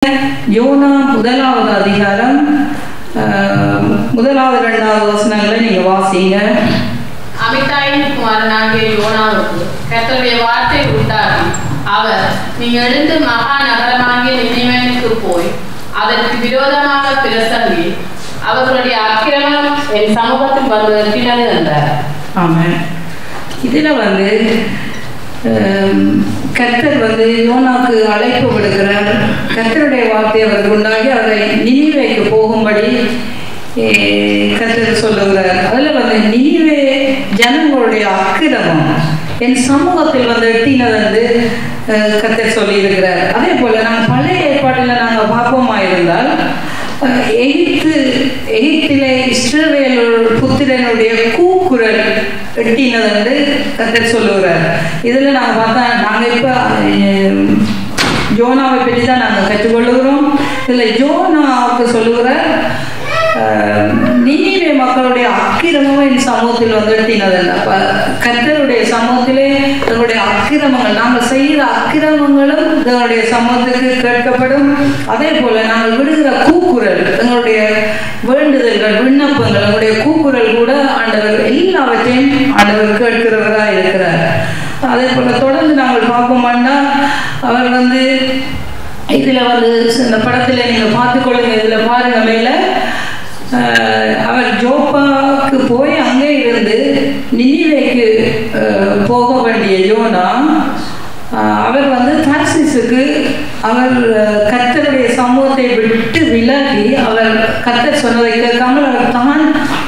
YONO முதலாவது அதிகாரம் முதலாவது இரண்டாவது வசனங்களை நீங்க வாசிங்க. அமித்தாயின் குமாரனாகிய யோனாவுக்கு கர்த்தருடைய வார்த்தை உண்டாகி, அவர் நீங்கள் எழுந்து மகா நகரமாகிய நினிவேவுக்கு போய் அதற்கு விரோதமாக பிரசங்கி, அவர்களுடைய அக்கிரமம் என் சமூகத்தில் வந்து எட்டினது என்றார். ஆமாம். இதுல கர்த்தர் யோனாக்கு அழைப்பு விடுக்கிறார். கர்த்தருடைய வார்த்தை அவருக்கு உண்டாகி அவரை நினிவேக்கு போகும்படி கர்த்தர் சொல்லுகிறார். அதுல நினிவே ஜனங்களுடைய அக்கிரமம் என் சமூகத்தில் எட்டினது கர்த்தர் சொல்லி இருக்கிறார். அதே போல நாங்கள் பழைய ஏற்பாட்டில் நாங்கள் பார்ப்போமா இருந்தால் எகிப்திலே இஸ்ரவேல் புத்திரனுடைய கூக்குரல் எட்டினது கர்த்தர் சொல்லுகிறார். இதுல நாங்கள் பார்த்தா நாங்கள் இப்ப ஜோனாவை பற்றி தான் நாங்கள் கற்றுக்கொள்ளுகிறோம். இதுல ஜோனாவுக்கு சொல்லுகிறார், நினிவே மக்களுடைய அக்கிரமம் என் சமூகத்தில் எட்டினதல்ல. அப்ப கர்த்தருடைய சமூகத்திலே தங்களுடைய அக்கிரமங்கள், நாங்கள் செய்கிற அக்கிரமங்களும் தங்களுடைய சமூகத்துக்கு கேட்கப்படும். அதே போல நாங்கள் விடுகிற கூக்குரல், எங்களுடைய வேண்டுதல்கள், விண்ணப்பங்கள், எங்களுடைய கூக்குரல் கூட ஆண்டவர் எல்லாவற்றையும் ஆண்டவர் கேட்கிறவராக இருக்கிறார். அதே போல தொடர்ந்து நாங்கள் பார்ப்போம்னா அவர் இதுல இந்த படத்துல நீங்க பார்த்துக்கொள்ளுங்க. இதுல பாருங்க, மேல அவர் ஜோப்பாக்கு போய் அங்கே இருந்து நினிவேக்கு போக வேண்டிய யோனா அவர் தர்சீசுக்கு அவர் கர்த்தருடைய சமூகத்தை விட்டு விலகி அவர் கர்த்தர் சொன்னதை கேட்காமல் அவர்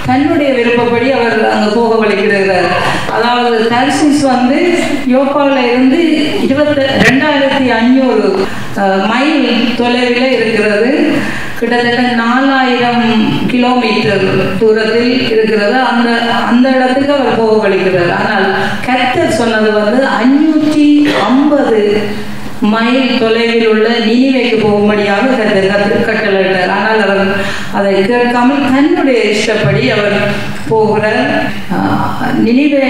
தன்னுடைய விருப்பப்படி அவர் அங்கே போக வலிக்கிறார். அதாவது தர்சீஸ் யோப்பாவில் இருந்து 22,500 மைல் தொலைவில் இருக்கிறது. கிட்டத்தட்ட 4000 கிலோமீட்டர் தூரத்தில் இருக்கிறது. அந்த இடத்துக்கு அவர் போக வலிக்கிறார். ஆனால் கர்த்தர் சொன்னது 550 மைல் தொலைவில் உள்ள நினிவேக்கு போகும்படியாக கட்டளையிட்டார். ஆனால் அவர் அதை கேட்காமல் தன்னுடைய இஷ்டப்படி அவர் போகிறார். நினிவே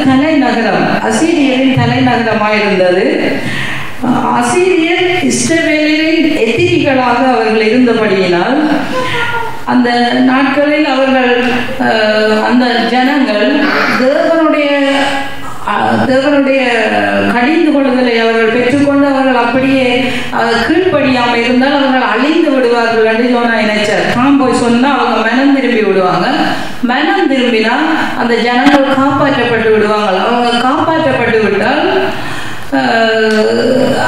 தலைநகரம், அசீரியரின் தலைநகரமாக இருந்தது. அசீரியர் இஸ்ரவேலின் எதிரிகளாக அவர்கள் இருந்தபடியினால் அந்த நாட்களில் அவர்கள் அந்த ஜனங்கள் தேவனுடைய கடிந்து கொள்ளுதலை அவர்கள் பெற்றுக்கொண்டு அவர்கள் அப்படியே கீழ்ப்படியாமல் இருந்தால் அவர்கள் அழிந்து விடுவார்கள் என்று யோனா நினைச்சார். தான் போய் சொன்னால் அவங்க மனம் திரும்பி விடுவாங்க. மனம் திரும்பினா அந்த ஜனங்கள் காப்பாற்றப்பட்டு விடுவாங்க. அவங்க காப்பாற்றப்பட்டு விட்டால்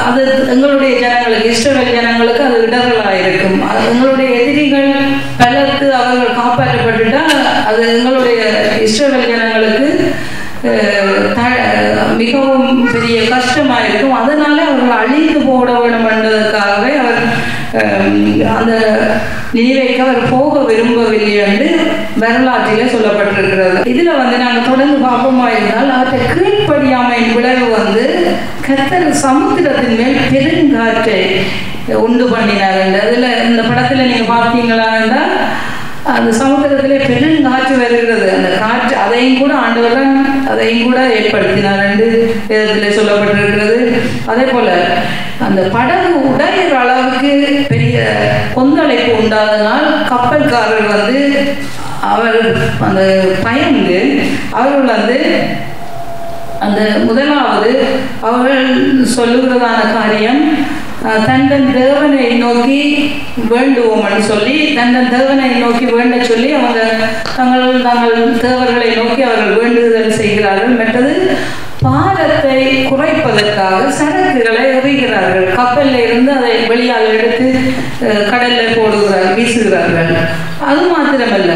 அது எங்களுடைய ஜனங்களுக்கு, இஸ்ரவேல் ஜனங்களுக்கு அது இடர்களாக இருக்கும். எங்களுடைய எதிரிகள் பலத்து அவர்கள் காப்பாற்றப்பட்டுட்டால் அது எங்களுடைய இஸ்ரவேல் ஜனங்களுக்கு மிகவும் பெரிய கஷ்டமாக இருக்கும். அதனால அவர்கள் அழிந்து போட வேண்டும் என்பதற்காகவே அவர் அந்த நினைவைக்கு அவர் போக விரும்பவில்லை என்று வரலாற்றிலே சொல்லப்பட்டிருக்கிறது. இதுல நாங்கள் தொடர்ந்து பார்ப்போமா இருந்தால் அவற்றை கீழ்ப்படியாமையின் விளைவு கர்த்தர் சமுத்திரத்தின் மேல் பெருங்காற்றை உண்டு பண்ணினார். அதுல இந்த படத்துல நீங்க பார்த்தீங்களா என்றால் அந்த சமுத்திரத்திலே பெருங்காற்று வருகிறது. அந்த காற்று அதையும் கூட ஆண்டவர் அதையும் கூட ஏற்படுத்தினார் என்று வேதத்திலே சொல்லப்பட்டிருக்கிறது. அதே போல அந்த படகு உடையிற அளவுக்கு பெரிய கொந்தளிப்பு உண்டாதனால் கப்பல்காரர் அவர் அந்த பயந்து அவர்கள் அந்த முதலாவது அவர்கள் சொல்லுகிறதான காரியம் தந்தன் தேவனை நோக்கி வேண்டுவோம்னு சொல்லி தந்தன் தேவனை நோக்கி வேண்ட சொல்லி அவங்க தங்கள் தேவர்களை நோக்கி அவர்கள் வேண்டுதல் செய்கிறார்கள். மற்றது பாரத்தை குறைப்பதற்காக சரக்குகளை எறிகிறார்கள். கப்பலில் இருந்து அதை வெளியால் எடுத்து கடலில் வீசுகிறார்கள். அது மாத்திரமல்ல,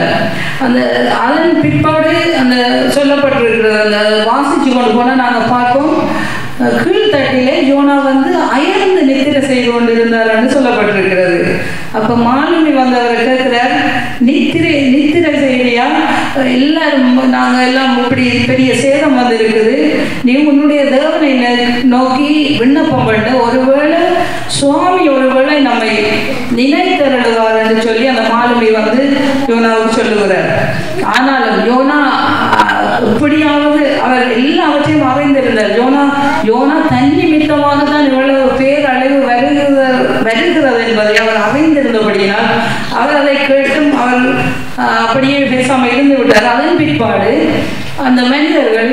அதன் பிற்பாடு அந்த சொல்லப்பட்டிருக்கிறது. அந்த வாசிச்சு கொண்டு போனால் நாங்கள் பார்ப்போம், கீழ்த்தட்டிலே யோனா அயர்ந்து நித்திரை செய்து கொண்டிருந்தார் என்று சொல்லப்பட்டிருக்கிறது. அப்ப மாலுமி அவரை கேட்கிறார், நித்திரை செய்யறியா? எல்லாரும் நாங்க எல்லாம் இப்படி பெரிய சேதம் இருக்குது, நீ உன்னுடைய தேவனை நோக்கி விண்ணப்பம் பண்ண, ஒருவேளை சுவாமி ஒருவேளை நம்மை நினைத்தருடுவார் என்று சொல்லி அந்த மாலுமி யோனாவுக்கு சொல்லுகிறார். ஆனாலும் யோனா இப்படியாவது அவர் எல்லாவற்றையும் அறிந்திருந்தார். யோனா தன் நிமித்தமாக தான் இவ்வளவு பேரழிவு வருகிறது வருகிறது என்பதை அவர் அறிந்திருந்தபடியினால் அவர் அதை கேட்டும் அவர் அப்படியே பேசாமல் இருந்து விட்டார். அதன் பிற்பாடு அந்த மனிதர்கள்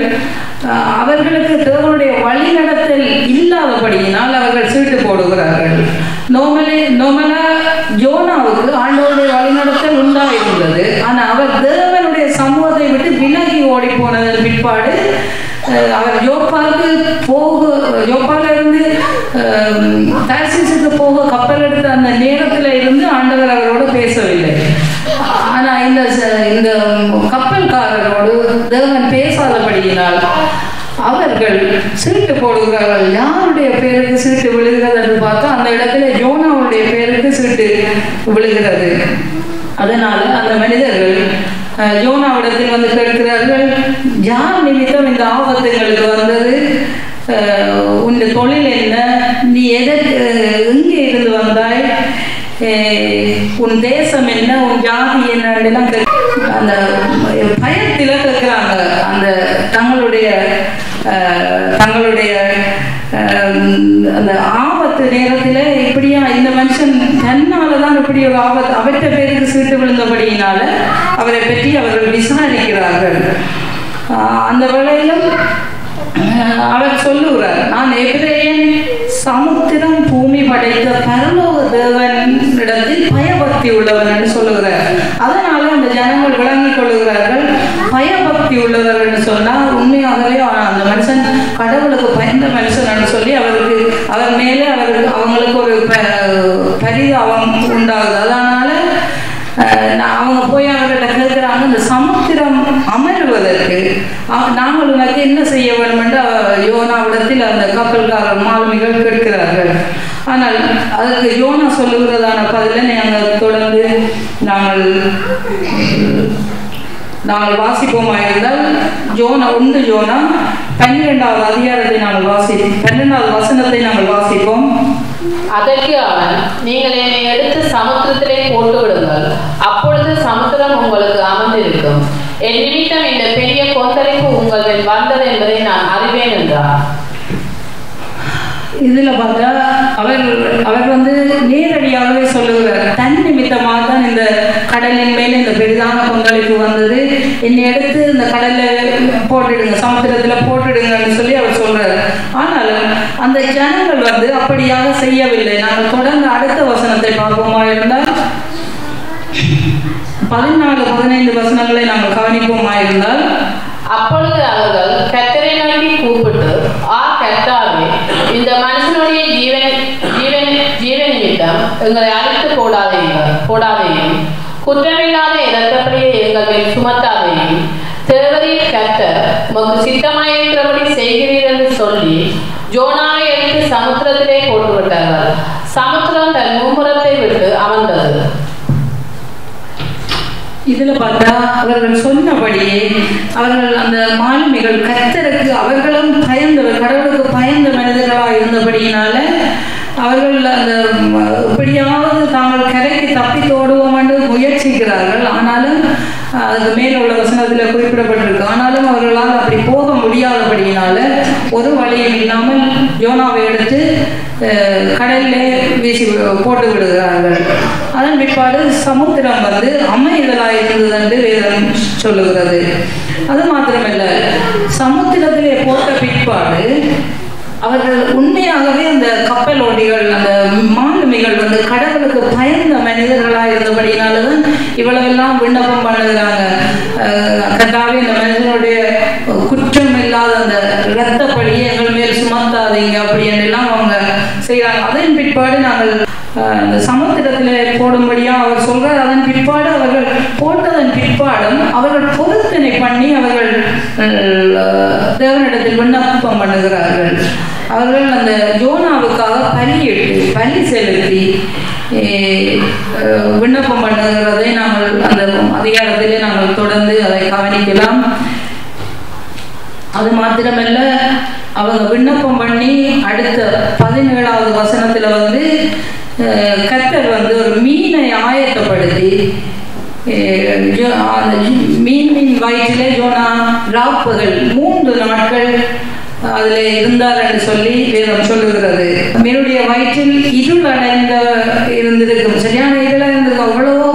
அவர்களுக்கு தேவனுடைய வழிநடத்தல் இல்லாதபடியினால் அவர்கள் சீட்டு போடுகிறார்கள். நோமலா யோனாவுக்கு ஆண்டவருடைய வழிநடத்தல் உண்டாயிருந்தது. ஆனால் அவர் தேவனுடைய சமூகத்தை விட்டு விலகி ஓடி போனதன் பிற்பாடு அவர் யோப்பாலிருந்து தர்சீசுக்கு போக கப்பல் எடுத்த அந்த நேரத்தில் இருந்து ஆண்டவர் அவரோடு பேசவில்லை. ஆனால் இந்த கப்பல்காரரோடு தேவன் பேசாதபடியினால் அவர்கள் சீட்டு போடுகிறார்கள். யாருடைய பேருக்கு சீட்டு விழுகிறது என்று பார்த்தா அந்த இடத்துல யோனாவுடைய பேருக்கு சீட்டு விழுகிறது. அதனால அந்த மனிதர்கள் யோனாவிடத்தில் வந்து கேட்கிறார்கள், யார் நிமித்தம் இந்த ஆபத்துங்களுக்கு வந்தது? உன் தொழில் என்ன? நீ எங்கே இருந்து வந்தாய்? உன் தேசம் என்ன? உன் ஜாதி என்னெல்லாம் அந்த பயத்தில் கேட்கிறாங்க. அந்த தங்களுடைய அந்த ஆபத்து நேரத்தில் இப்படியா இந்த மனுஷன் தன்னாலதான் இப்படி ஒரு ஆபத்து அவற்ற பேருக்கு சீட்டு விழுந்தபடியினால அவரை பற்றி அவர்கள் விசாரிக்கிறார்கள். அந்த வேளையிலும் அவர் சொல்லுகிறார், நான் எபிரேயன், சமுத்திரம் பூமி படைத்த பரலோக தேவனிடத்தில் பயபக்தி உள்ளவன் என்று சொல்லுகிறார். அதனால அந்த ஜனங்கள் விளங்கிக் கொள்ளுகிறார்கள். பயபக்தி உள்ளவர் என்று சொன்னால் உண்மையாகவே அந்த மனுஷன் கடவுளுக்கு பயந்த மனுஷன் என்று சொல்லி அவர் மேலே அவங்களுக்கு ஒரு பரிதாபம் உண்டாகுது. அதனால அவங்க போய் அவர்கிட்ட கேட்கிறாங்க, இந்த சமுத்திரம் அமர்வதற்கு நாங்கள் உனக்கு என்ன செய்ய வேண்டும் என்று யோனாவிடத்தில் அந்த கப்பல்காரர் மாலுமிகள் கேட்கிறார்கள். ஆனால் அதற்கு யோனா சொல்லுகிறதான பதிலை நாங்கள் தொடர்ந்து நாங்கள் வாசிப்போமாயிருந்தால் யோனா 12வது அதிகாரத்தை நாங்கள் 12வது வசனத்தை நாங்கள் வாசிப்போம். அதற்கு அவன், நீங்கள் என்னை எடுத்து சமுத்திரத்திலே போட்டு விடுங்கள், அப்பொழுது சமுத்திரம் உங்களுக்கு அமர்ந்திருக்கும். என் நிமித்தம் இந்த பெரிய கொந்தளிப்பு உங்கள் மேல் வந்தது என்பதை நான் அறிவேன் என்றார். இதுல பார்த்தா அவர் வந்து நேரடியாகவே சொல்லுகிறார், தன் நிமித்தமாக தான் இந்த கடலின் மேல இந்த பெரிதான கொந்தளிப்பு வந்தது, என்னை எடுத்து இந்த கடல்ல போட்டுடுங்க, சமுத்திரத்துல போட்டுடுங்கன்னு சொல்லி அவர் சொல்றாரு. ஆனாலும் அந்த ஜனங்கள் வந்து அப்படியாக செய்யவில்லை. நாங்கள் தொடர்ந்து அடுத்த வசனத்தை பார்ப்போமா இருந்தால் 14-15 வசனங்களை நாங்கள் கவனிப்போமா இருந்தால், அப்பொழுது அவர்கள் கர்த்தரை நோக்கி கூப்பிட்டு, கர்த்தாவே, இந்த மனுஷனுடைய ஜீவ நிமித்தம் எங்களை அழித்து போடாதேயும், குற்றமில்லாத இரத்தப்படியை எங்கள் மேல் சுமத்தாதேயும், தேவரீர் கர்த்தர் உமக்கு சித்தமாயிருக்கிறபடி செய்கிறீர் என்று சொல்லி யோனாவை எடுத்து சமுத்திரத்திலே போட்டு விட்டார்கள். சமுத்திரம் தன் மும்முரத்தை விட்டு அமர்ந்தது. இதுல பார்த்தா அவர்கள் சொன்னபடியே அவர்கள் அந்த மாலுமிகள் கர்த்தருக்கு அவர்களும் பயந்தவர், கடவுளுக்கு பயந்த மனிதர்களாக இருந்தபடியினால அவர்கள் அந்த எப்படியாவது தாங்கள் கரைக்கு தப்பித்தோடுவோம் என்று முயற்சிக்கிறார்கள். ஆனாலும் அதுக்கு மேல உள்ள வசனத்தில் குறிப்பிடப்பட்டிருக்கு. ஆனாலும் அவர்களால் அப்படி போக முடியாதபடியினால ஒரு வழியும் இல்லாமல் யோனாவை எடுத்து கடல்லே வீசி போட்டு விடுகிறார்கள். அதன் பிற்பாடு சமுத்திரம் வந்து அமைதலாயிருந்தது என்று வேதம் சொல்லுகிறது. அது மாத்திரமல்ல, சமுத்திரத்திலே போட்ட பிற்பாடு அவர்கள் உண்மையாகவே அந்த கப்பல் ஓட்டிகள், அந்த மாலுமிகள் வந்து கடவுளுக்கு பயந்த மனிதர்களாக இருந்தபடினால்தான் இவ்வளவெல்லாம் விண்ணப்பம் பண்ணுகிறாங்க. கர்த்தாவே, இந்த மனிதனுடைய குற்றம் இல்லாத அந்த இரத்தப்படியை எங்கள் மேல் சுமத்தாதீங்க அப்படின்னுலாம் அவங்க செய்கிறாங்க. அதன் பிற்பாடு நாங்கள் அந்த சமுத்திரத்தில் போடும்படியா அவர் சொல்றார். அதன் பிற்பாடு அவர்கள் போட்டதன் பிற்பாடும் அவர்கள் பொருத்தனை பண்ணி அவர்கள் தேவனிடத்தில் விண்ணப்பம் பண்ணுகிறார்கள். அவர்கள் அந்த யோனாவுக்காக பலி செலுத்தி விண்ணப்பம் பண்ணுகிறதை நாங்கள் அந்த அதிகாரத்திலே நாங்கள் தொடர்ந்து அதை கவனிக்கலாம். அது மாத்திரமல்ல, அவங்க விண்ணப்பம் பண்ணி அடுத்த 17வது வசனத்துல வந்து கர்த்தர் வந்து ஒரு மீனை ஆயத்தப்படுத்தி அந்த மீனின் வயிற்றிலே யோனா ராப்பகல் 3 நாட்கள் அதில் இருந்தார் என்று சொல்லி வேதம் சொல்லுகிறது. மீனுடைய வயிற்றில் இருள் அடைந்த இருந்திருக்கும், சரியான இருளாக இருந்திருக்கும். அவ்வளவோ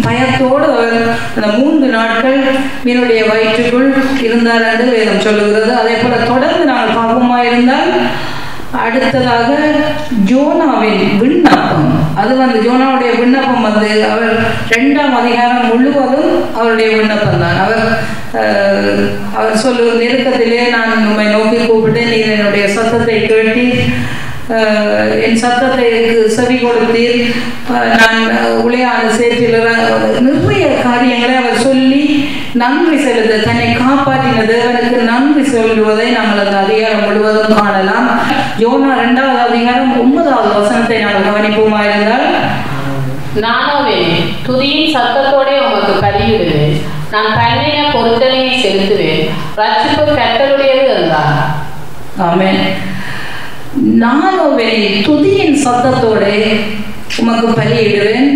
பயத்தோடு அவர் அந்த 3 நாட்கள் மீனுடைய வயிற்றுக்குள் இருந்தார் என்று வேதம் சொல்லுகிறது. அதே போல தொடர்ந்து நாங்கள் பாவமாக இருந்தால் அடுத்ததாக ஜோனாவின் விண்ணப்பம், அது ஜோனாவுடைய விண்ணப்பம் அவர் 2ஆம் அதிகாரம் முழுவதும் அவருடைய விண்ணப்பம் தான். அவர் சொல்லும் நெருக்கத்திலே நான் உம்மை நோக்கி கூப்பிட்டேன், நீர் என்னுடைய சத்தத்தை கேட்டீர், என் சத்தத்தை செவி கொடுத்தீர், நான் உளையான சேற்றில் நிறைய காரியங்களை அவர் சொல்லி நன்றி செலுத்த, தன்னை காப்பாற்றின தேவனுக்கு நன்றி சொல்லுவதை நாங்கள் அந்த அதிகாரம் முழுவதும் காணலாம். யோனா 2ஆவது அதிகாரம் 9வது வசனத்தை நாங்கள் கவனிப்போமா இருந்தால், நானோவே துதியின் சத்தத்தோட உமக்கு பலியிடுவேன், நான் பண்ணின பொருத்தனையை செலுத்துவேன், ரட்சிப்பு கர்த்தருடையது என்றார். ஆமென். நானோவே துதியின் சத்தத்தோட உமக்கு பலியிடுவேன்,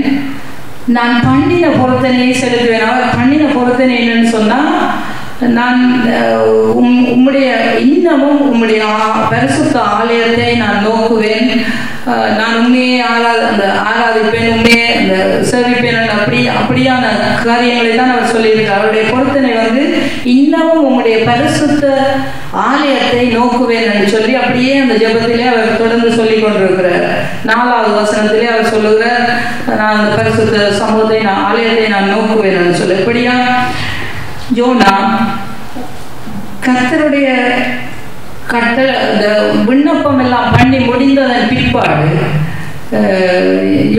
நான் பண்ணின பொருத்தனையை செலுத்துவேன். அவர் பண்ணின பொருத்தனை என்னன்னு சொன்னா, நான் உம்முடைய இன்னமும் உம்முடைய பரிசுத்த ஆலயத்தை நான் நோக்குவேன், நான் உண்மையை ஆராதிப்பேன், உண்மையை சேவிப்பேன், அப்படியான காரியங்களை தான் அவர் சொல்லியிருக்கார். அவருடைய பொருத்தனை இன்னமும் உம்முடைய பரிசுத்த ஆலயத்தை நோக்குவேன் என்று சொல்லி அப்படியே அந்த ஜெபத்திலே அவர் தொடர்ந்து சொல்லி கொண்டிருக்கிறார். 4வது வசனத்திலே அவர் சொல்லுகிறார், நான் அந்த பரிசுத்த சமூகத்தை ஆலயத்தை நான் நோக்குவேன் என்று சொல்லி. இப்படியா யோனா கர்த்தருடைய இந்த விண்ணப்பம் எல்லாம் பண்ணி முடிந்ததன் பிற்பாடு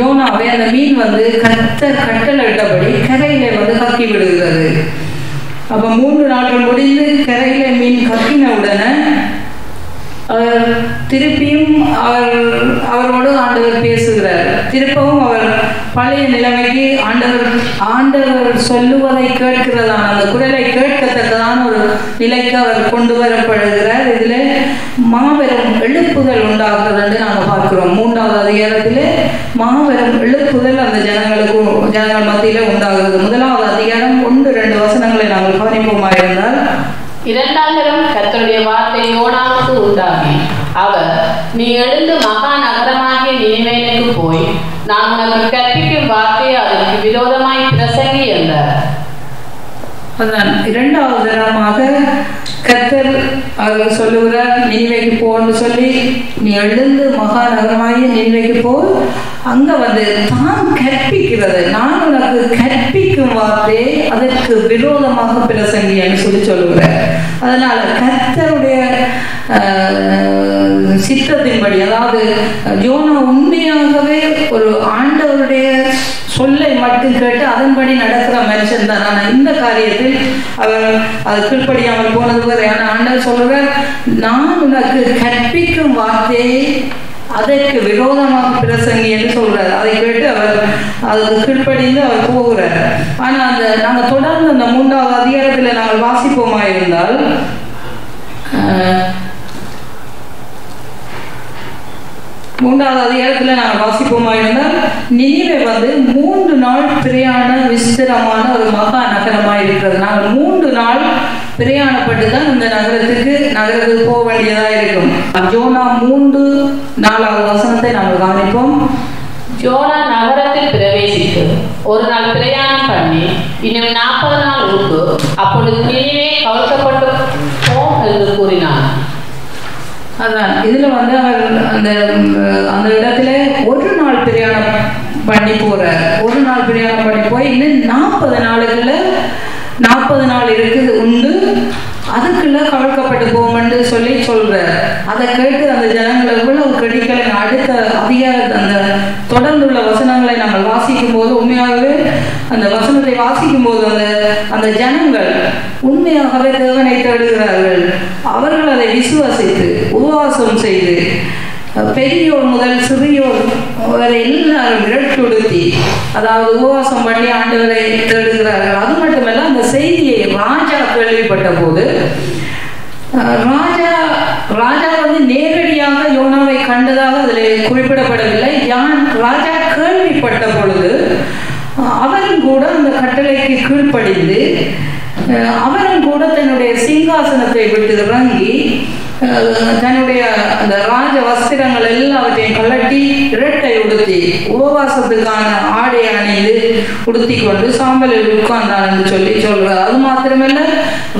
யோனாவை அந்த மீன் கர்த்தர் கட்டளையிட்டபடி கரையிலே கக்கி விடுகிறது. அப்ப 3 நாட்கள் முடிந்து கரையில மீன் கக்கின உடனே அவர் திருப்பியும் அவரோடு ஆண்டவர் பேசுகிறார். திருப்பவும் அவர் பழைய நிலைமைக்கு ஆண்டவர் சொல்லுவதை கேட்கிறதான அந்த குரலை கேட்கத்தக்கதான ஒரு நிலைக்கு அவர் கொண்டு வரப்படுகிறார். இதுல மாபெரும் எழுப்புதல் உண்டாகிறது என்று நாங்கள் பார்க்கிறோம். 3வது அதிகாரத்திலே மாபெரும் எழுப்புதல் அந்த ஜனங்கள் மத்தியில உண்டாகிறது. 1வது அதிகாரம் 1-2 வசனங்களை நாங்கள் கவனிப்போமா இருந்தால், 2ஆம் தரம் கர்த்தருடைய வார்த்தை யோனாவுக்கு உண்டாகி, அவர் நீ எழுந்து மகா நகரமாகிய நினிவேவுக்கு போய் நான் உனக்கு கற்பிக்கும் வார்த்தையை அதற்கு விரோதமாய் பிரசங்கி என்றார். அதான் 2வது தரமாக கர்த்தர் அவர் சொல்லுகிறார், நினிவேக்கு போன்னு சொல்லி நீ எழுந்து மகா நகரமாகிய நினிவேக்கு போ, அங்க தான் கற்பிக்கிறது, நான் உனக்கு கற்பிக்கும் வார்த்தையை அதற்கு விரோதமாக பிரசங்கின்னு சொல்லி சொல்லுகிறார். அதனால கர்த்தருடைய சித்தத்தின்படி, அதாவது யோனா உண்மையாகவே ஒரு ஆண்டவருடைய சொல்லை மட்டும் கேட்டு அதன்படி நடக்கிற மனுஷன் தான். ஆனால் இந்த காரியத்தில் அவர் அது கீழ்ப்படியாமல் போனது வரை. ஆனால் ஆண்டவர் சொல்லுவார், நான் உனக்கு கற்பிக்கும் வார்த்தையை அதற்கு விரோதமாக பிரசங்கி என்று சொல்றார். அதை கேட்டு அவர் அதுக்கு கீழ்ப்படிந்து அவர் போகிறார். ஆனால் நாங்கள் தொடர்ந்து அந்த 3வது அதிகாரத்தில் நாங்கள் வாசிப்போமா இருந்தால், 3வது அதிகாரத்தில் நாங்கள் வாசிப்போமா இருந்தால், நினிவே 3 நாள் பிரயாண விஸ்திரமான ஒரு மகா நகரமாக இருக்கிறது. நாங்கள் 3 நாள் பிரயாணப்பட்டு தான் இந்த நகரத்துக்கு போக வேண்டியதா இருக்கும். யோனா 3-4வது வசனத்தை நாங்கள் கவனிப்போம். யோனா நகரத்தில் பிரவேசித்து ஒரு நாள் பிரயாணம் பண்ணி இன்னும் 40 நாள் உண்டு, அப்பொழுது நினிவே கவிழ்க்கப்பட்டு போம் என்று கூறினார். அதான் இதுல அவர் அந்த இடத்துல ஒரு நாள் பிரயாணம் பண்ணி போறார். ஒரு நாள் பிரயாணம் பண்ணி போய் இன்னும் 40 நாளுக்குள்ள 40 நாள் இருக்குது உண்டு, அதுக்குள்ள கவிழ்க்கப்பட்டு போமென்று சொல்லி சொல்றார். அதை கேட்டு அந்த ஜனங்களுக்குள்ள ஒரு கடிக்கலை. அடுத்த அதிகாரத்தை அந்த தொடர்ந்துள்ள வசனங்களை நாங்கள் வாசிக்கும் போது உண்மையாகவே அந்த வசனத்தை வாசிக்கும் போது அந்த ஜனங்கள் உண்மையாகவே தேவனை தேடுகிறார்கள். அவர்கள் அதை விசுவாசித்து உபவாசம் செய்து பெரியோர் முதல் சிறியோர் எல்லாரும் விரட்டுடுத்தி, அதாவது உபவாசம் பண்ணி ஆண்டவரை தேடுகிறார்கள். அது மட்டுமல்ல, அந்த செய்தியை ராஜா கேள்விப்பட்ட போது, ராஜா நேரடியாக யோனாவை கண்டதாக அதில் குறிப்பிடப்படவில்லை. ராஜா கேள்விப்பட்ட பொழுது அவரும் கூட அந்த கட்டளைக்கு கீழ்ப்படிந்து அவரும் கூட தன்னுடைய சிங்காசனத்தை விட்டு இறங்கி தன்னுடைய அந்த ராஜ வஸ்திரங்கள் எல்லாவற்றையும் கலட்டி இரட்டை உடுத்தி உபவாசத்துக்கான ஆடை அணிந்து உடுத்தி கொண்டு சாம்பலில் உட்கார்ந்தான் என்று சொல்கிறார். அது மாத்திரமல்ல,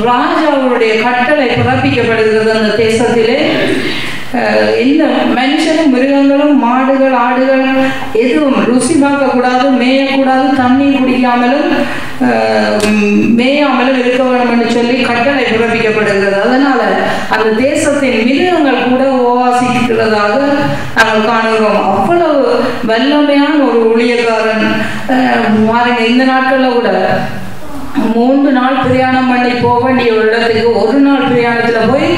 ராஜாவுடைய கட்டளை பிறப்பிக்கப்படுகிறது அந்த தேசத்திலே. எந்த மனுஷனும் மிருகங்களும் மாடுகள் ஆடுகள் எதுவும் ருசி பார்க்கக்கூடாது, மேயக்கூடாது, தண்ணீர் குடிக்காமலும் மேயாமலும் இருக்க வேண்டும் என்று சொல்லி கட்டளை பிறப்பிக்கப்படுகிறது. அதனால அந்த தேசத்தின் மிருகங்கள் கூட உபவாசிக்கிறதாக நாங்கள் காணுகிறோம். அவ்வளவு வல்லமையான ஒரு ஊழியக்காரன். இந்த நாட்களில் கூட 3 நாள் பிரயாணம் பண்ணி போக வேண்டிய ஒரு இடத்துக்கு 1 நாள் பிரயாணத்தில் போய்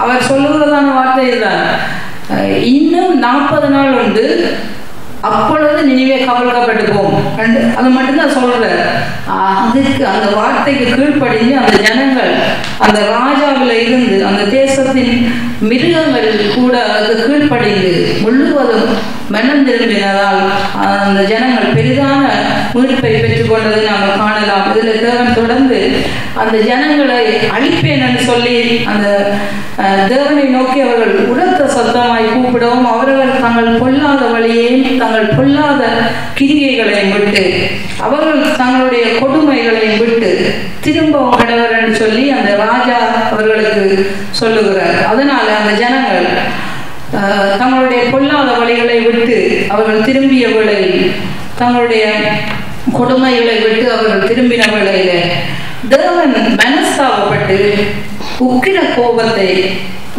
அவர் சொல்லுகிறதான வார்த்தை தான், இன்னும் 40 நாள் உண்டு, அப்பொழுது நினைவே கவலைக்கப்பட்டு போகும். அது மட்டும்தான் சொல்றாரு. அதுக்கு அந்த வார்த்தைக்கு கீழ்ப்படிஞ்சு அந்த ஜனங்கள் அந்த ராஜாவில் இருந்து அந்த தேசத்தின் மிருகங்கள் கூட அது கீழ்ப்படிந்து முழுவதும் மனம் திரும்பினதால் அந்த ஜனங்கள் பெரிதான மீட்பை பெற்றுக்கொண்டதை நாங்கள் காணலாம். இதில் தேவன் தொடர்ந்து அந்த ஜனங்களை அழிப்பேன் என்று சொல்லி அந்த தேவனை நோக்கி அவர்கள் உரத்த சத்தமாய் கூப்பிடவும் அவர்கள் தங்கள் பொல்லாத வழியையும் தங்கள் பொல்லாத கிரியைகளையும் விட்டு அவர்கள் தங்களுடைய கொடுமைகளையும் விட்டு திரும்பவும் கடவர் என்று சொல்லி அந்த ராஜா அவர்களுக்கு சொல்லுகிறார். அதனால அந்த ஜனங்கள் தங்களுடைய பொல்லாத வழிகளை விட்டு அவர்கள் திரும்பிய வேளையில், தங்களுடைய கொடுமைகளை விட்டு அவர்கள் திரும்பின வேளையில தேவன் மனஸ்தாபப்பட்டு உக்கிர கோபத்தை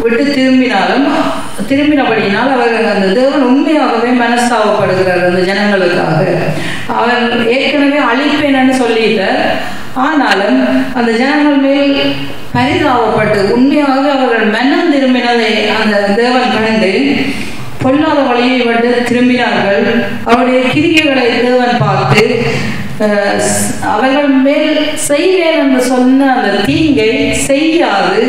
விட்டு திரும்பினபடியினால் அவர்கள் அந்த தேவன் உண்மையாகவே மனஸ்தாபப்படுகிறார் அந்த ஜனங்களுக்காக. அவர் ஏற்கனவே அழிப்பேன்னு சொல்லிட்டார். ஆனாலும் அந்த ஜனங்கள் மேல் பரிதாபப்பட்டு உண்மையாக அவர்கள் மனம் திரும்பினதை அந்த தேவன் கண்டு பொல்லாத வழியை விட்டு திரும்பினார்கள். அவருடைய கிரியைகளை தேவன் பார்த்து அவர்கள் மேல் செய்வேன் என்று சொன்ன அந்த தீங்கை செய்யாது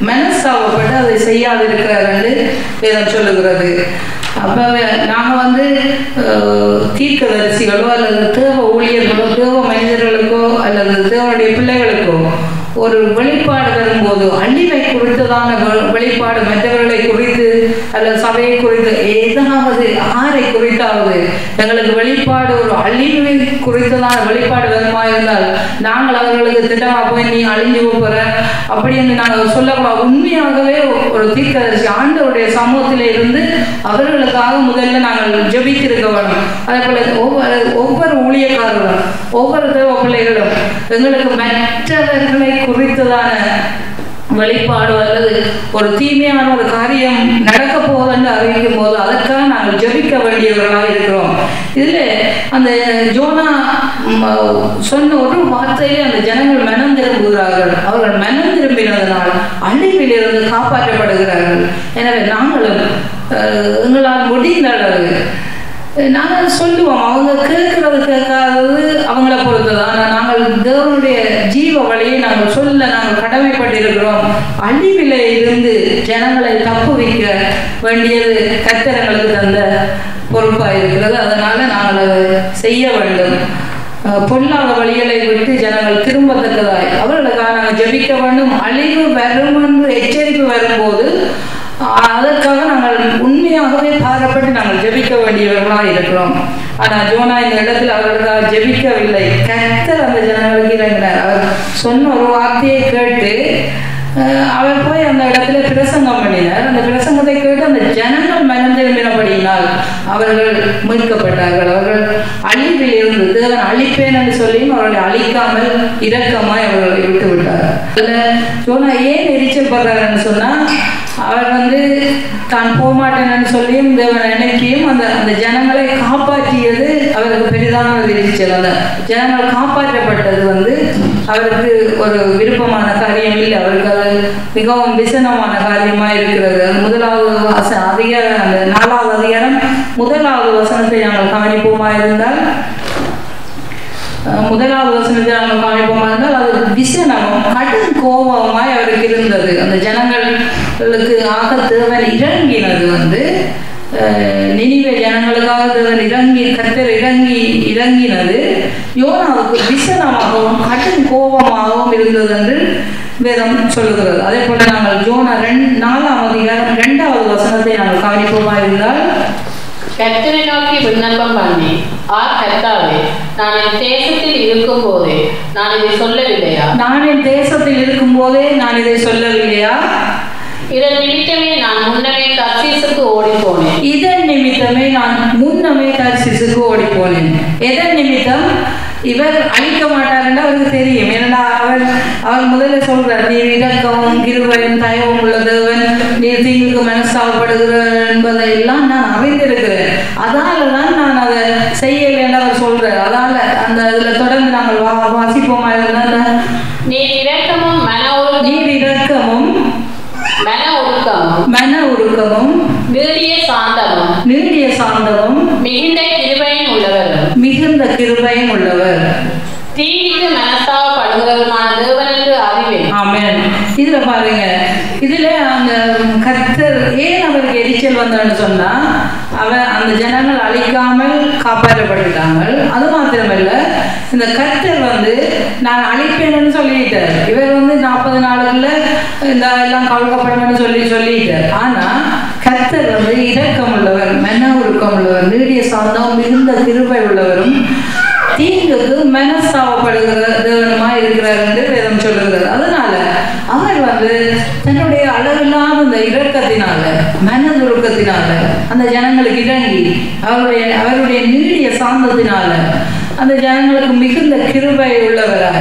மனஸ்தாபப்பட்டு அதை செய்யாது இருக்கிறார் என்று வேதம் சொல்லுகிறது. அப்ப நாங்க தீர்க்கதரிசிகளோ அல்லது தேவ ஊழியர்களோ தேவ மனிதர்களுக்கோ அல்லது தேவனுடைய பிள்ளைகளுக்கோ ஒரு வெளிப்பாடு வரும்போது அழிவை குறித்ததான வெளிப்பாடு மற்றவர்களை குறித்து அல்லது சபையை குறித்து ஏதாவது ஆரை குறித்தாவது எங்களுக்கு வெளிப்பாடு ஒரு அழிவை குறித்ததான வெளிப்பாடு வருமா இருந்தால் நாங்கள் அவர்களுக்கு திட்டமா போய் நீ அழிஞ்சு போற அப்படின்னு நாங்கள் சொல்லக்கூடாது. உண்மையாகவே ஒரு தீர்க்கதரிசி ஆண்டவருடைய சமூகத்திலே இருந்து அவர்களுக்காக முதல்ல நாங்கள் ஜெபித்திருக்க வேண்டும். அதே போல ஒவ்வொரு ஊழியக்காரர்களும் ஒவ்வொரு தேவ பிள்ளைகளும் எங்களுக்கு மற்றவர்களை குறித்ததான வெளிப்பாடு அல்லது ஒரு தீமையான ஒரு காரியம் நடக்க போவதென்று அறிவிக்கும் போது அதற்காக நாங்கள் ஜெபிக்க வேண்டியவர்களாக இருக்கிறோம். இதுல அந்த ஜோனா சொன்ன ஒரு வார்த்தையிலே அந்த ஜனங்கள் மனம் திரும்புகிறார்கள். அவர்கள் மனம் திரும்பினதனால் அழிவிலிருந்து காப்பாற்றப்படுகிறார்கள். எனவே நாங்களும் எங்களால் முடிந்த அளவு நாங்கள் சொல்லுவோம். அவங்க கேட்கறது கேட்காதது அவங்கள பொறுத்ததான். நாங்கள் தேவனுடைய ஜீவ வழியை நாங்கள் சொல்ல நாங்கள் கடமைப்பட்டிருக்கிறோம். அழிவிலே இருந்து ஜனங்களை தப்புவிக்க வேண்டியது கர்த்தர்களுக்கு தந்த பொறுப்பாக இருக்கிறது. அதனால நாங்கள் அதை செய்ய வேண்டும். பொல்லாத வழிகளை விட்டு ஜனங்கள் திரும்பத்தக்கதாய் அவர்களுக்காக நாங்கள் ஜெபிக்க வேண்டும். அழிவு வரும் என்று எச்சரிப்பு வரும்போது அதற்காக நாங்கள் உண்மையாகவே பாரப்பட்டு நாங்கள் ஜெபிக்க வேண்டியவர்களாக இருக்கிறோம். ஆனால் ஜோனா இந்த இடத்துல அவர்களுக்காக ஜெபிக்கவில்லை. கர்த்தர் அந்த ஜனங்களுக்கு இறங்கினார். அவர் சொன்ன ஒரு வார்த்தையை கேட்டு அவர் போய் அந்த இடத்துல பிரசங்கம் பண்ணினார். அந்த பிரசங்கத்தை கேட்டு அந்த ஜனங்கள் மனம் திரும்பினபடியினால் அவர்கள் மீட்கப்பட்டார்கள். அவர்கள் அழிவில் இருந்து தேவன் அழிப்பேன் என்று சொல்லியும் அவர்களை அழிக்காமல் இரக்கமாய் அவர்களை விட்டு விட்டார். அதில் ஜோனா ஏன் எரிச்சல் படுறாருன்னு சொன்னா அவர் தான் போகமாட்டேன்னு சொல்லியும் தேவன் நினைக்கியும் அந்த ஜனங்களை காப்பாற்றியது அவருக்கு பெரிதான ஒரு எரிச்சல். அந்த ஜனங்கள் காப்பாற்றப்பட்டது அவருக்கு ஒரு விருப்பமான காரியம் இல்லை. அவருக்கு அது மிகவும் விசனமான காரியமா இருக்கிறது. அது முதலாவது அதிகாரம், அந்த 4வது அதிகாரம் 1வது வசனத்தை நாங்கள் கவனிப்போமா இருந்தால், 1வது வசனத்தை நாங்கள் கவனிப்போமா இருந்தால் அது விசனமும் கடும் கோபமாய் அவருக்கு இருந்தது. அந்த ஜனங்களுக்கு ஆக தேவன் இறங்கினது நினிவே ஜனங்களுக்காக தேவன் கர்த்தர் இறங்கினது யோனாவுக்கு விசனமாகவும் கடும் கோபமாகவும் இருந்தது என்று வேதம் சொல்லுகிறது. அதே போல நாங்கள் யோனா 4ஆம் அதிகாரம் 2வது வசனத்தை நாங்கள் கவனிப்போமா இருந்தால், கர்த்தரை நோக்கி விண்ணப்பம் பண்ணி, கர்த்தாவே, நான் என் தேசத்தில் இருக்கும் போதே நான் இதை சொல்லவில்லையா? நான் என் தேசத்தில் இருக்கும் போதே நான் இதை சொல்லவில்லையா? இதன் நிமித்தமே நான் முன்னமே தர்சீசுக்கு ஓடி போனேன். இதன் நிமித்தமே நான் முன்னமே தர்சீசுக்கு ஓடி போனேன். எதன் நிமித்தம்? இவர் அழிக்க மாட்டார் அவருக்கு தெரியும். ஏன்னா அவர் முதல்ல சொல்றார், நீ இரக்கமும் கிருபையும் தயவும் உள்ள தேவன், நீ தீங்குக்கு மனஸ்தாபப்படுகிறார் என்பதை எல்லாம் நான் அறிந்திருக்கிறேன், அதனாலதான் நான் அதை செய்யலை என்று அவர் சொல்றார். அதனால அந்த இதுல தொடர்ந்து நாங்கள் வாசிப்போமா இருந்தா, நீ இரக்கமும் மன உருக்கமும் நீடிய சாந்தமும் மிகுந்த கிருபையும் உள்ளவர், தீங்குக்கு மனஸ்தாபப்படுகிறவருமான தேவன் என்று அறிவேன். ஆமென். இதுல பாருங்க, இதுல அந்த கர்த்தர் ஏன் அவருக்கு எரிச்சல் வந்தான்னு சொன்னா, அந்த ஜனங்கள் அழிக்காமல் காப்பாற்றப்பட்டுட்டாங்க. அது மாத்திரமல்ல, இந்த கர்த்தர் நான் அழிப்பேன்னு சொல்லிட்டார். இவர் 40 நாளுக்குள்ள இந்த எல்லாம் கவலைப்படணும்னு சொல்லிட்டார். ஆனா கர்த்தர் இரக்கம் உள்ளவர், மன உருக்கம் உள்ளவர், நீடிய சாந்தம் மிகுந்த கிருபை உள்ளவரும், தீங்குக்கு மனஸ்தாபப்படுகிற தேவனுமா இருக்கிறார் என்று வேதம் சொல்லுகிறது. அதனால அவர் தன்னுடைய அளவில்லாத இந்த இரக்கத்தினால, மனதுருக்கத்தினால அந்த ஜனங்களுக்கு இறங்கி, அவருடைய நீடிய சாந்தத்தினால அந்த ஜனங்களுக்கு மிகுந்த கிருபை உள்ளவராக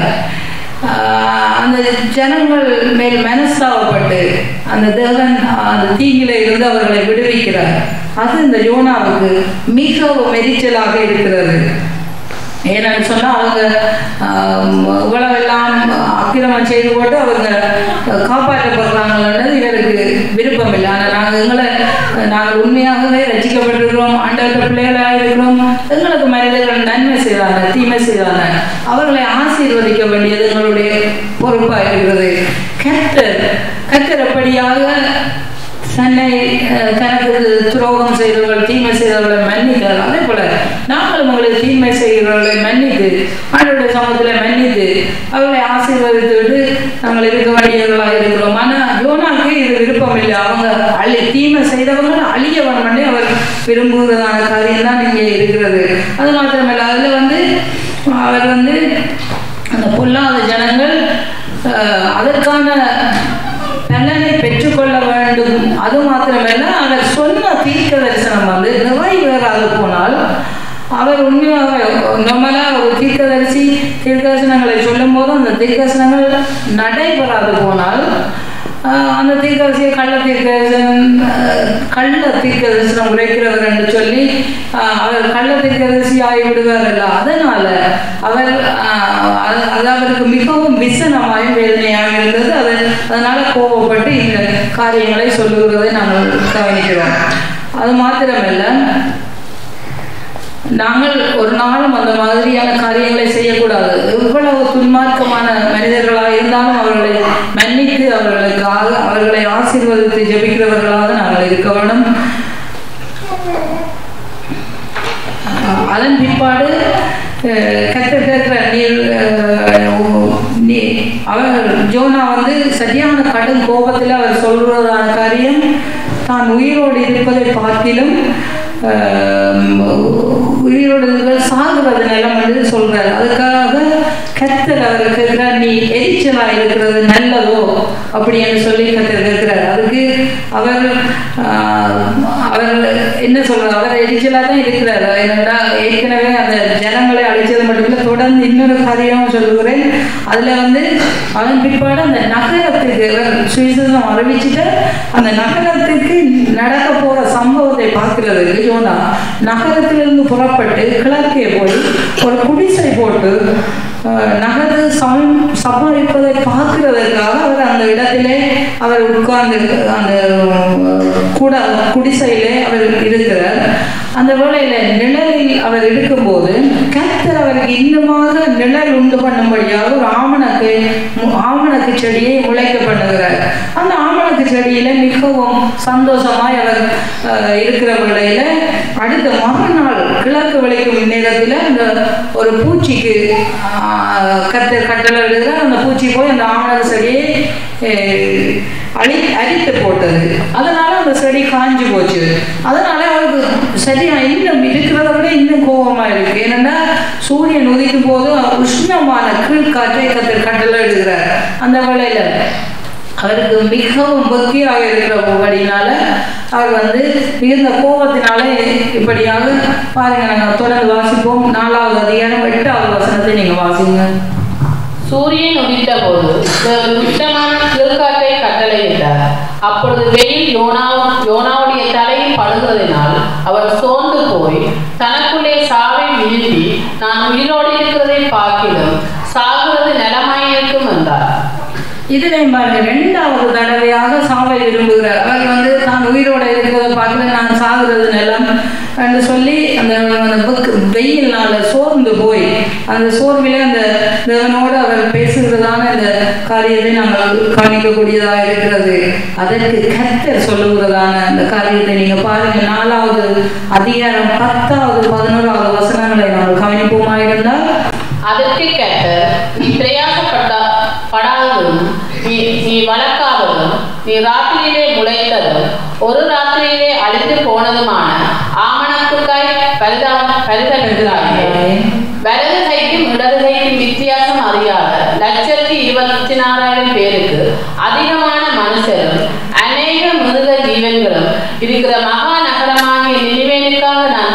அந்த ஜனங்கள் மேல் மனஸ்தாபப்பட்டு அந்த தேவன் அந்த தீங்கில இருந்து அவர்களை விடுவிக்கிறார். அது இந்த யோனாவுக்கு மிகவும் எரிச்சலாக இருக்கிறது. ஏன்னு சொன்னா, அவங்க இவ்வளவெல்லாம் அக்கிரமம் செய்து போட்டு அவங்க காப்பாற்றப்படுறாங்கன்றது இவருக்கு விருப்பம் இல்லை. ஆனால் நாங்கள் உண்மையாகவே ரசிக்கப்பட்டிருக்கிறோம், ஆண்டவருடைய பிள்ளைகளாக இருக்கிறோம், எங்களுக்கு மனிதர்கள் நன்மை செய்தாங்க, தீமை செய்தாங்க, அவர்களை ஆசீர்வதிக்க வேண்டியது எங்களுடைய பொறுப்பாக இருக்கிறது. கர்த்தர் எப்படியாக தனக்கு துரோகம் செய்தவர்கள், தீமை செய்தவர்களை மன்னித்தார், அதே போல நாங்களும் உங்களுக்கு தீமை செய்கிறவர்களை மன்னித்து, ஆண்டவருடைய சமூகத்தில் மன்னித்து அவர்களை ஆசீர்வதித்து விட்டு நாங்கள் இருக்க வேண்டியவர்களாக இருக்கிறோம். ஆனால் யோனாவுக்கு இது விருப்பம் இல்லை. அவங்க தீமை செய்தவங்க அழிய வேணும்னே அவர் விரும்புகிறதான காரியம் தான் இங்கே இருக்கிறது. அது மாத்திரமல்ல, அதில் அவர் அந்த பொல்லாத ஜனங்கள் அதற்கான பலனை பெற்றுக்கொள்ள வேண்டும். அது மாத்திரமல்ல, அவர் சொன்ன தீர்க்க தரிசனம் நிறைவேறாது போனால், அவர் உண்மையாக நம்மளா ஒரு தீர்க்கதரிசனங்களை சொல்லும் போது அந்த தீர்க்கதரிசனங்கள் நடைபெறாது போனால், அந்த தீர்க்கதரிசியை கள்ள தீர்க்கதரிசனம் உரைக்கிறவர் என்று சொல்லி அவர் கள்ள தீர்க்கதரிசி ஆகிவிடுவார் அல்ல. அதனால அது அவருக்கு மிகவும் விசனமாயும் வேதனையாக இருந்தது. அதனால கோபப்பட்டு இந்த காரியங்களை சொல்லுகிறதை நாங்கள் கவனிக்கிறோம். அது மாத்திரமல்ல, நாங்கள் ஒரு நாளும் அந்த மாதிரியான காரியங்களை செய்யக்கூடாது. எவ்வளவு துன்மார்க்கமான மனிதர்களாக இருந்தாலும் அவர்களை மன்னித்து அவர்களை ஆசீர்வதித்து ஜெபிக்கிறவர்களாக நாங்கள் இருக்க வேண்டும். அதன் பிற்பாடு அவர் ஜோனா சரியான கடும் கோபத்தில் அவர் சொல்றதான காரியம், தான் உயிரோடு இருப்பதை பார்த்திலும் உயிரோடு சாகுறது நிலம் என்று சொல்றாரு. அதுக்காக கர்த்தர் அவர் கேட்கிறார், நீ எரிச்சலா இருக்கிறது நல்லதோ அப்படின்னு சொல்லி கர்த்தர் கேட்கிறார். அதுக்கு அவர் என்ன சொல்றாரு, அவர் எரிச்சலா தான் இருக்கிறார். என்னடா, ஏற்கனவே அந்த ஜனங்களை அழிச்சது மட்டும் இல்லை, தொடர்ந்து இன்னொரு காரியம் சொல்லுகிறேன். அதுல அதன் பிற்பாடு அந்த நகரத்துக்கு சுவிசேஷம் அறிவிச்சுட்டு அந்த நகரத்துக்கு நடக்க போற சம்பவத்தை பார்க்கிறதுக்கு யோனா நகரத்திலிருந்து புறப்பட்டு கிழக்கே போய் ஒரு குடிசை போட்டு நகர சமாளிப்பதை பார்க்கிறதற்காக அவர் அந்த இடத்திலே அவர் உட்கார்ந்து அந்த குடிசையிலே அவர் இருக்கிறார். அந்த வேளையில் நிழலில் அவர் இருக்கும்போது கர்த்தர் அவருக்கு இன்னுமாக நிழல் உண்டு பண்ணும்படியாக ஒரு ஆமணக்கு செடியை முளைக்க பண்ணுகிறார். அந்த ஆமணக்கு செடியில மிகவும் சந்தோஷமாய் அவர் இருக்கிற வேளையில அடுத்த மறுநாள் கிழக்கு விளைக்கும் நேரத்தில் அந்த ஒரு பூச்சிக்கு கர்த்தர் கட்டளை எழுதுகிறார். அந்த பூச்சி போய் அந்த ஆமணக்கு செடியை அரித்து போட்டது. அதனால அந்த செடி காஞ்சு போச்சு. அதனால அவருக்கு சரியா இன்னும் இருக்கிறத விட இன்னும் கோபமா இருக்கு. ஏன்னா சூரியன் உதிக்கும் போது உஷ்ணமான கீழ்காற்றை கட்டளை எழுதுகிறார். அந்த வேளையில அவருக்கு மிகவும் பக்தியாக இருக்கிறபடினால அவர் மிகுந்த கோபத்தினால இப்படியாக பாருங்க. நாங்கள் தொடர்ந்து வாசிப்போம். 4வது அதிகாரம் 8வது வசனத்தை நீங்க வாசிங்க. சூரியன் உதித்த போது உஷ்ணமான கீழ்காற்றை கட்டளையிட்டார். அப்பொழுது வெயில் யோனாவுடைய தலையில் படுகிறதினால் அவர் சோர்ந்து போய் தனக்குள்ளே சாவை விழுந்தி, நான் உயிரோடு இருக்கிறதை பார்க்கிலும் சாகுவது நலமாயிருக்கும் என்றார். இதுலையும் பாருங்க, 2வது தடவையாக சாவை விரும்புகிறார். அவர் தான் உயிரோட இருக்கிறத பார்க்கல, நான் சாகுறது நிலம் என்று சொல்லி அந்த வெயில்னால சோர்ந்து போய் அந்த சோர்விலே அந்த தேவனோடு அவர் பேசுகிறதான இந்த காரியத்தை நாங்கள் காணிக்கக்கூடியதாக இருக்கிறது. அதற்கு கர்த்தர் சொல்லுகிறதான அந்த காரியத்தை நீங்க பாருங்க. 4வது அதிகாரம் 10வது 11வது வசனங்களை நாங்கள் கவனிப்போமா இருந்தால், அதற்கு கர்த்தர், நீ பிரயாசப்படாததும் நீ வளர்க்காததும் நீ ராத்திரியிலே முளைத்ததும் ஒரு ராத்திரியிலே அழித்து போனதுமான ஆமணக்குக்காய் பரிதவிக்கிறாயே. வலது கைக்கும் இடது கைக்கும் வித்தியாசம் அறியாத 1,24,000 பேருக்கு அதிகமான மனுஷரும் அநேக மிருக ஜீவன்களும் இருக்கிற மகா நகரமாகிய நினைவேனுக்காக நான்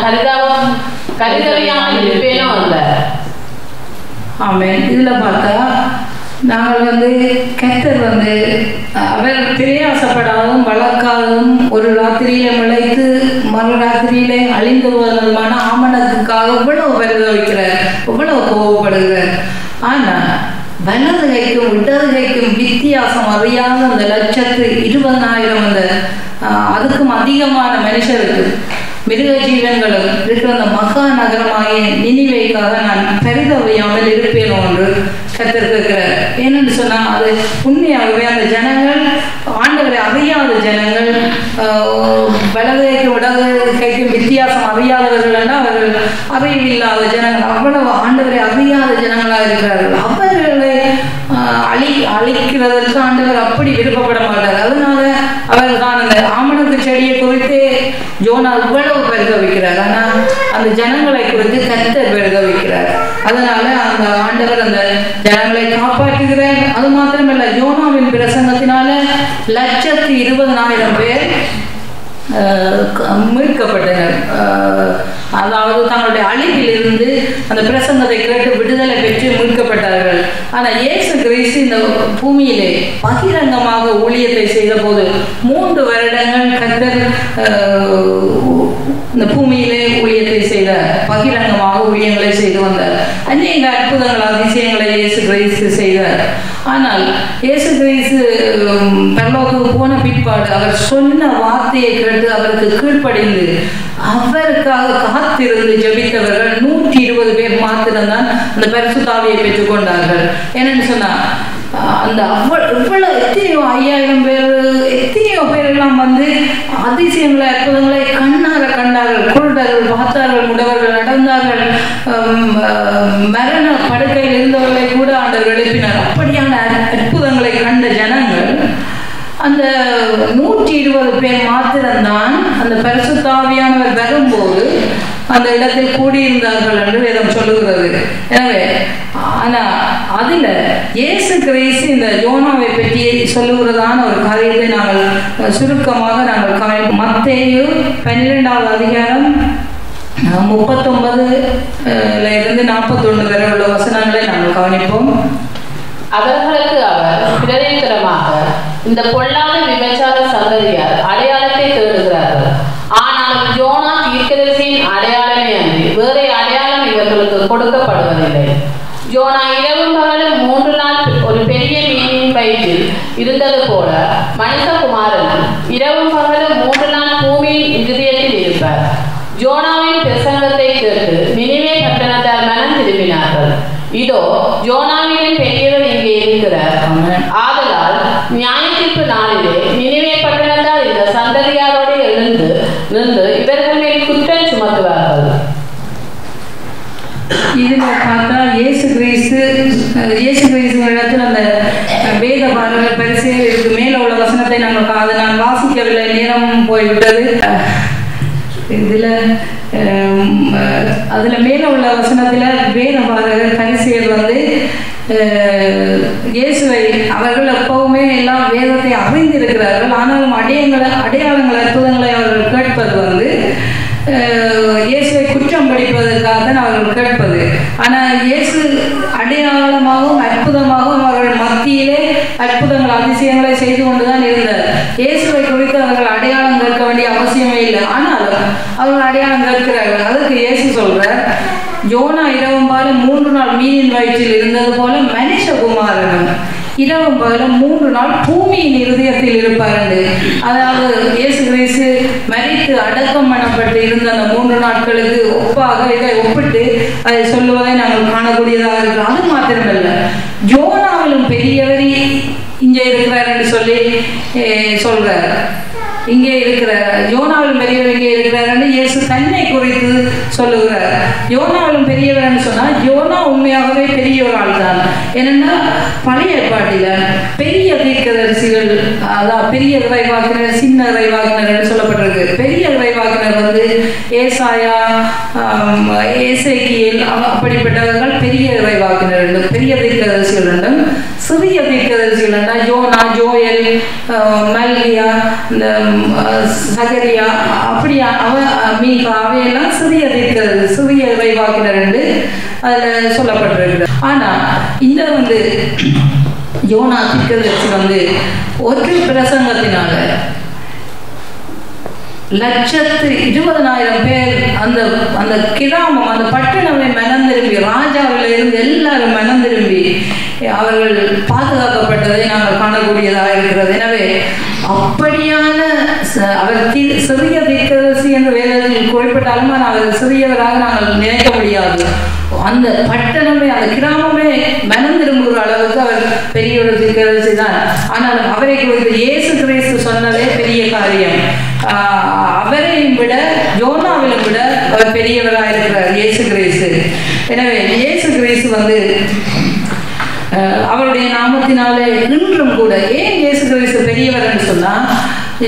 பரிதவியாமல் இருப்பேனோ என்றார். ஆமென். இதுல பார்த்தா நாங்கள் கர்த்தர் அவர் பிரயாசப்படாதும் வளர்க்காதும் ஒரு ராத்திரியில முளைத்து மறு ராத்திரியில அழிந்து போவதுமான ஆமணத்துக்காக இவ்வளவு பரிதவிக்கிறார், இவ்வளவு கோபப்படுகிறார். ஆனா வலது கைக்கும் இடது கைக்கும் வித்தியாசம் அறியாத அந்த 1,20,000 அதுக்கும் அதிகமான மனுஷருக்கு மிருக ஜீவன்களும் இருக்கிற அந்த மகா நகரமாகிய நினிவேக்காக நான் பரிதவியாமல் இருப்பேனோ என்று கர்த்தர் கேட்கிறார். ஏன்னு சொன்னா அது உண்மையாகவே அந்த ஜனங்கள் ஆண்டவரை அறியாத ஜனங்கள், வலது கைக்கும் இடது கைக்கும் வித்தியாசம் அறியாதவர்கள், அவர்கள் அறிவில்லாத ஜனங்கள், அவ்வளவு ஆண்டவரை அறியாத ஜனங்களாக இருக்கிறார்கள். அவர்களை அழிக்கிறதற்கு ஆண்டவர் அப்படி விருப்பப்பட மாட்டார். அதனால அவர் தான் அந்த ஆமணக்கு செடியை குறித்து யோனா இவ்வளவு பரிதவிக்கிறார். ஆனா அந்த ஜனங்களை குறித்து கர்த்தர் பரிதவிக்கிறார். அதனால அந்த ஆண்டவர் அந்த ஜனங்களை காப்பாற்றுகிறார். அது மாத்திரமல்ல, யோனாவின் பிரசங்கத்தினால 1,20,000 பேர் மீட்கப்பட்டனர். அதாவது தங்களுடைய அழிவில் இருந்து அந்த பிரசங்கத்தை கேட்டு விடுதலை பெற்று மீட்கப்பட்டார்கள். ஆனா இயேசு கிறிஸ்து இந்த பூமியிலே பகிரங்கமாக ஊழியத்தை செய்த போது 3 வருடங்கள் கர்த்தர் இந்த பூமியிலே ஊழியத்தை செய்தார். பகிரங்கமாக ஊழியங்களை செய்து வந்தார். அநேக அற்புதங்கள் அதிசயங்களை இயேசு கிறிஸ்து செய்தார். ஆனால் இயேசு கிறிஸ்து பரலோகத்துக்கு போன பிற்பாடு அவர் சொன்ன வார்த்தையை கேட்டு அவருக்கு கீழ்ப்படிந்து அவருக்காக காத்திருந்து ஜெபித்தவர்கள் 120 பேர் மாத்திரம்தான் அந்த பரிசுத்த ஆவியை பெற்றுக் கொண்டார்கள். என்னன்னு சொன்னா அந்த இவ்வளவு எத்தனையோ 5,000 பேர் எத்தனையோ பேர் எல்லாம் அதிசயங்களை அற்புதங்களை கண்ணார கண்டார்கள். குருடர்கள் பார்த்தார்கள், முடவர்கள் நடந்தார்கள், மரண படுக்கையில் இருந்தவர்களை கூட ஆண்டவர் எழுப்பினார். அப்படியான அற்புதங்களை கண்ட ஜனங்கள் அந்த 120 பேர் மாத்திரம்தான் அந்த பரிசுத்த ஆவியானவர் வரும்போது அந்த இடத்தில் கூடியிருந்தார்கள் என்று வேதம் சொல்லுகிறது. எனவே ஆனா அதுல இயேசு கிறிஸ்து இந்த யோனாவை பற்றி சொல்லுகிறதான ஒரு காரியத்தை நாங்கள் சுருக்கமாக நாங்கள் காண்போம். மத்தேயு 12வது அதிகாரம் 39 இருந்து 41 வரை உள்ள வசனங்களை நாங்கள் கவனிப்போம். அவர்களுக்கு அவர் பிரதித்திரமாக, இந்த பொல்லாத விபச்சார சந்ததியார் அடையாளத்தை தேடுகிறார்கள். ஆனால் யோனா தீர்க்கதரிசியின் அடையாளமே அன்றி வேறு அடையாளம் இவர்களுக்கு கொடுக்கப்படுவதில்லை. யோனா இரவும் பகலும் 3 நாள் ஒரு பெரிய மீனின் வயிற்றில் இருந்தது போல மனுஷகுமாரன் இரவும் பகலும் 3 நாள் பூமியின் இருதயத்தில் இருப்பார். யோனா பிரசங்கத்தை கேட்டு நினிவே பட்டணத்தார் மனம் திரும்பினார்கள். இதோ யோனாவிலும் பெரியவர் இங்கே இருக்கிறார். ஆதலால் நியாயத்தீர்ப்பு நாளிலே நினிவே பட்டணத்தார் இந்த சந்ததியாரோடு எழுந்து நின்று இவர்கள் மேல் குற்றம் சுமத்துவார்கள். இதுல பார்த்தா இயேசு கிறிஸ்துவிடத்தில் அந்த வேத பாரதிகள் பரிசையில் இதுக்கு மேல உள்ள வசனத்தை அதை நான் வாசிக்கவில்லை, நேரமும் போய்விட்டது. அதுல மேல உள்ள வசனத்துல வேத பாரதிகள் பரிசையில் இயேசுவை அவர்கள் எப்பவுமே எல்லாம் வேதத்தை அறிந்திருக்கிறார்கள். ஆனாலும் அடையாளங்கள் அற்புதங்களை அவர்கள் கேட்பது இயேசுவை குற்றம் படிப்பதற்காக தான் அவர்கள் கேட்பது. ஆனால் இயேசு அடையாளமாகவும் அற்புதமாகவும் அவர்கள் மத்தியிலே அற்புதங்கள் அதிசயங்களை செய்து கொண்டுதான் இருந்தார். இயேசுவை குறித்து அவர்கள் அடையாளம் கேட்க வேண்டிய அவசியமே இல்லை. ஆனாலும் அவர்கள் அடையாளம் கேட்கிறார்கள். அதுக்கு இயேசு சொல்றார், யோனா இரவும் பகலும் 3 நாள் மீனின் வயிற்றில் இருந்தது போல மனுஷகுமாரனும் இரவும் பகலும் 3 நாள் பூமியின் இருதயத்தில் இருப்பார். அதாவது இயேசு கிறிஸ்து மரித்து அடக்கம் பண்ணப்பட்டு இருந்த அந்த 3 நாட்களுக்கு ஒப்பாக இதை ஒப்பிட்டு அதை சொல்லுவதை நாங்கள் காணக்கூடியதாக இருக்கிறோம். அது மாத்திரமல்ல, யோனாவிலும் பெரியவர் இங்கே இருக்கிறார் என்று சொல்லி சொல்றார். இங்கே இருக்கிறார், யோனாவிலும் பெரியவர் இங்கே இருக்கிறார் என்று இயேசு தன்னை குறித்து சொல்லுகிறார். யோனாவிலும் பெரியவர் என்று சொன்னால் யோனா உண்மையாகவே பெரிய ஒரு ஆள் தான். என்னன்னா பழைய ஏற்பாட்டில பெரிய தீர்க்கதரிசிகள், அதான் பெரிய இறைவாக்கினர், சின்ன இறைவாக்கினர் என்று சொல்லப்பட்டிருக்கு. பெரிய இறைவாக்கினர் ஏசாயா, எசேக்கியேல் அப்படிப்பட்டவர்கள் பெரிய இறைவாக்கினர் என்றும் பெரிய தீர்க்கதரிசிகள் என்றும். சிறிய தீர்க்கதரிசிகள் என்றால் யோனா, ஜோயல், மல்கியா, இந்த சகரியா, அப்படியா மீகா, அவையெல்லாம் சிறிய இறைவாக்கினர் என்று அதுல சொல்லப்பட்டிருக்கு. ஆனா இந்த யோனா தீர்க்கதரிசி ஒரு பிரசங்கத்தினால 120,000 பேர் அந்த கிராமம், அந்த பட்டணமே மனம் திரும்பி, ராஜாவில இருந்து எல்லாரும் மனம் திரும்பி அவர்கள் பாதுகாக்கப்பட்டதை நாங்கள் காணக்கூடியதாக இருக்கிறது. எனவே அப்படியான அவர் சிறிய தீர்க்கதரிசி என்று வேதத்தில் குறிப்பிட்டாலும் அவர் சிறியவராக நாங்கள் நினைக்க முடியாது. அந்த பட்டணமே, அந்த கிராமமே மனம் திரும்புகிற அளவுக்கு அவர் பெரிய ஒரு தீர்க்கதரிசி தான். ஆனால் அவரை குறித்து இயேசு கிறிஸ்து சொன்னதே பெரிய காரியம். அவரையும் விட யோனாவிலும் விட அவர் பெரியவராக இருக்கிறார் இயேசு கிறிஸ்து. எனவே இயேசு கிறிஸ்து அவருடைய நாமத்தினாலே இன்றும் கூட, ஏன் இயேசு கிறிஸ்து பெரியவர் என்று சொன்னா,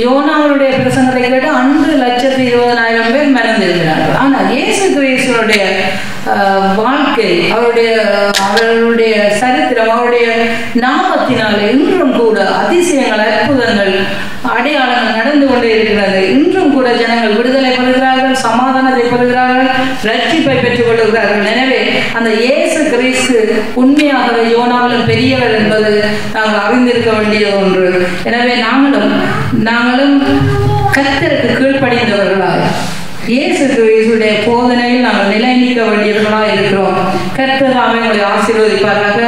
யோனாவுடைய பிரசங்கத்தை கேட்டு அன்று 120,000 பேர் மனம் திரும்பினார்கள். ஆனால் இயேசு கிறிஸ்துவனுடைய வாழ்க்கை, அவருடைய சரித்திரம், அவருடைய நாமத்தினாலே இன்றும் கூட அதிசயங்கள், அற்புதங்கள், அடையாளங்கள் நடந்து கொண்டே இருக்கிறது. இன்றும் கூட ஜனங்கள் விடுதலை பெறுகிறார்கள், சமாதானத்தை பெறுகிறார்கள், ரட்சிப்பை பெற்றுக் கொள்கிறார்கள். எனவே அந்த இயேசு கிறிஸ்து உண்மையாகவே யோனாவிலும் பெரியவர் என்பது நாங்கள் அறிந்திருக்க வேண்டிய ஒன்று. எனவே நாங்களும் கர்த்தருக்கு கீழ்ப்படிந்தவர்களாக இயேசு கிறிஸ்துடைய போதனையில் நாங்கள் நிலை நிற்க வேண்டியவர்களாக இருக்கிறோம். கர்த்தர் தாமே உங்களை ஆசீர்வதிப்பாராக.